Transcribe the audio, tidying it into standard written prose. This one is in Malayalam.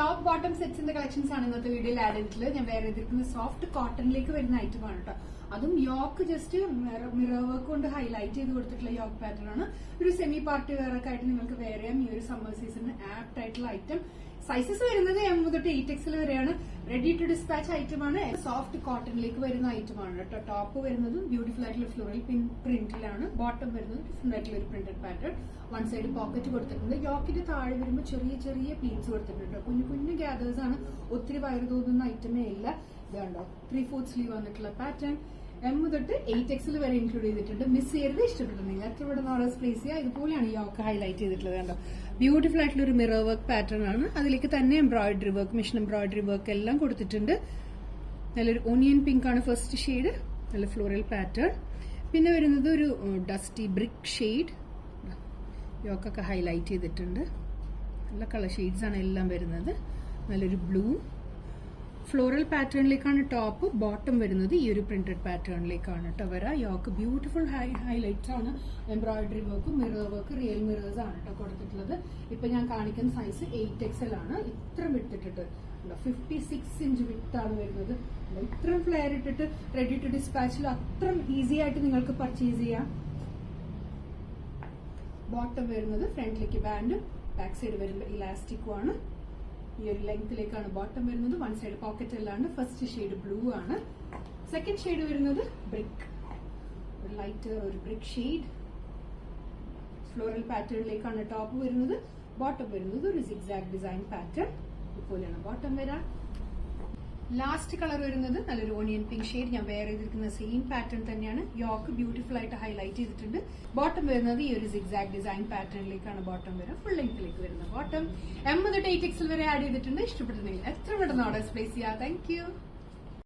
ടോപ്പ് ബോട്ടം സെറ്റ്സിന്റെ കളക്ഷൻസ് ആണ് ഇന്നത്തെ വീഡിയോയിൽ ആഡ് ചെയ്തിട്ടുള്ളത്. ഞാൻ വേറെ ചെയ്തിരിക്കുന്നത് സോഫ്റ്റ് കോട്ടണിലേക്ക് വരുന്ന ഐറ്റം ആണ് കേട്ടോ. അതും യോക്ക് ജസ്റ്റ് മിറർ വർക്ക് കൊണ്ട് ഹൈലൈറ്റ് ചെയ്ത് കൊടുത്തിട്ടുള്ള യോക്ക് പാറ്റേൺ ആണ്. ഒരു സെമി പാർട്ടി വെയർ ഒക്കെ ആയിട്ട് നിങ്ങൾക്ക് വേറെ ഈ ഒരു സമ്മർ സീസണിന് ആപ്റ്റ് ആയിട്ടുള്ള ഐറ്റം. സൈസസ് വരുന്നത് M തൊട്ട് 8XL വരെയാണ്. റെഡി ടു ഡിസ്പാച്ച് ഐറ്റം ആണ്. സോഫ്റ്റ് കോട്ടണിലേക്ക് വരുന്ന ഐറ്റം ആണ് കേട്ടോ. ടോപ്പ് വരുന്നത് ബ്യൂട്ടിഫുൾ ആയിട്ടുള്ള ഫ്ലോറൽ പ്രിന്റിലാണ്. ബോട്ടം വരുന്നത് ഡിഫറെന്റ് ആയിട്ടുള്ള ഒരു printed pattern. One side pocket കൊടുത്തിട്ടുണ്ട്. യോക്കിന്റെ താഴെ വരുമ്പോൾ ചെറിയ ചെറിയ പ്ലീറ്റ്സ് കൊടുത്തിട്ടുണ്ട്. കുഞ്ഞു കുഞ്ഞു ഗ്യാദേഴ്സ് ആണ്. ഒത്തിരി വയറ് തോന്നുന്ന ഐറ്റമേ ഇല്ല. ഇതുണ്ടോ 3/4 സ്ലീവ് വന്നിട്ടുള്ള പാറ്റേൺ. M തൊട്ട് 8XL വരെ ഇൻക്ലൂഡ് ചെയ്തിട്ടുണ്ട്. മിസ് ചെയ്യരുത്. ഇഷ്ടപ്പെട്ടിട്ടുണ്ടെങ്കിൽ എത്ര ഇവിടെ ഓർഡേഴ്സ് പ്ലേസ് ചെയ്യുക. ഇതുപോലെയാണ് യോക്ക് ഹൈലൈറ്റ് ചെയ്തിട്ടുള്ളത്. കണ്ടോ ബ്യൂട്ടിഫുൾ ആയിട്ടുള്ള ഒരു മിറർ വർക്ക് പാറ്റേൺ ആണ്. അതിലേക്ക് തന്നെ embroidery work, mission embroidery work എല്ലാം കൊടുത്തിട്ടുണ്ട്. നല്ലൊരു ഓണിയൻ പിങ്ക് ആണ് ഫസ്റ്റ് ഷെയ്ഡ്. നല്ല ഫ്ലോറൽ പാറ്റേൺ. പിന്നെ വരുന്നത് ഒരു ഡസ്റ്റി ബ്രിക്ക് ഷെയ്ഡ്. യോക്കൊക്കെ ഹൈലൈറ്റ് ചെയ്തിട്ടുണ്ട്. നല്ല കളർ ഷെയ്ഡ്സ് ആണ് എല്ലാം വരുന്നത്. നല്ലൊരു ബ്ലൂ ഫ്ലോറൽ പാറ്റേണിലേക്കാണ് ടോപ്പ്. ബോട്ടം വരുന്നത് ഈ ഒരു പ്രിന്റഡ് പാറ്റേണിലേക്കാണ് കേട്ടോ വരാം. യോക്ക് ബ്യൂട്ടിഫുൾ ഹൈലൈറ്റ്സ് ആണ്. Embroidery work, mirror work, real mirrors ആണ് കേട്ടോ കൊടുത്തിട്ടുള്ളത്. ഇപ്പൊ ഞാൻ കാണിക്കുന്ന സൈസ് 8XL ആണ്. ഇത്ര വിട്ടിട്ടിട്ട് 56 ഇഞ്ച് വിട്ടാണ് വരുന്നത്. ഇത്രയും ഫ്ലെയർ ഇട്ടിട്ട് റെഡി ടു ഡിസ്പാച്ചിൽ അത്ര ഈസി ആയിട്ട് നിങ്ങൾക്ക് പർച്ചേസ് ചെയ്യാം. ബോട്ടം വരുന്നത് ഫ്രണ്ടിലേക്ക് ബാൻഡ്, ബാക്ക് സൈഡ് വരുമ്പോൾ ഇലാസ്റ്റിക്കും ആണ്. ഈ ഒരു ലെങ്ത്തിലേക്കാണ് ബോട്ടം വരുന്നത്. വൺ സൈഡ് പോക്കറ്റ് അല്ലാണ്ട് ഫസ്റ്റ് ഷെയ്ഡ് ബ്ലൂ ആണ്. സെക്കൻഡ് ഷെയ്ഡ് വരുന്നത് ബ്രിക്ക്, ഒരു ലൈറ്റ് ഒരു ബ്രിക്ക് ഷെയ്ഡ്. ഫ്ലോറൽ പാറ്റേണിലേക്കാണ് ടോപ്പ് വരുന്നത്. ബോട്ടം വരുന്നത് ഒരു സിഗ്സാഗ് ഡിസൈൻ പാറ്റേൺ. ഇതുപോലെയാണ് ബോട്ടം വരാം. ലാസ്റ്റ് കളർ വരുന്നത് നല്ലൊരു ഓണിയൻ പിങ്ക് ഷെയ്ഡ്. ഞാൻ വേറെ ചെയ്തിരിക്കുന്ന സെയിം പാറ്റേൺ തന്നെയാണ്. യോക്ക് ബ്യൂട്ടിഫുൾ ആയിട്ട് ഹൈലൈറ്റ് ചെയ്തിട്ടുണ്ട്. ബോട്ടം വരുന്നത് ഈ ഒരു സിഗ്സാഗ് ഡിസൈൻ പാറ്റേണിലേക്കാണ് ബോട്ടം വരിക. ഫുൾ ലെങ്ത്തിലേക്ക് വരുന്ന ബോട്ടം. M തൊട്ട് 8XL വരെ ആഡ് ചെയ്തിട്ടുണ്ട്. ഇഷ്ടപ്പെട്ടിട്ടുണ്ടെങ്കിൽ എത്ര പെട്ടെന്ന് ഓർഡേഴ്സ് പ്ലേസ് ചെയ്യാം. Thank you.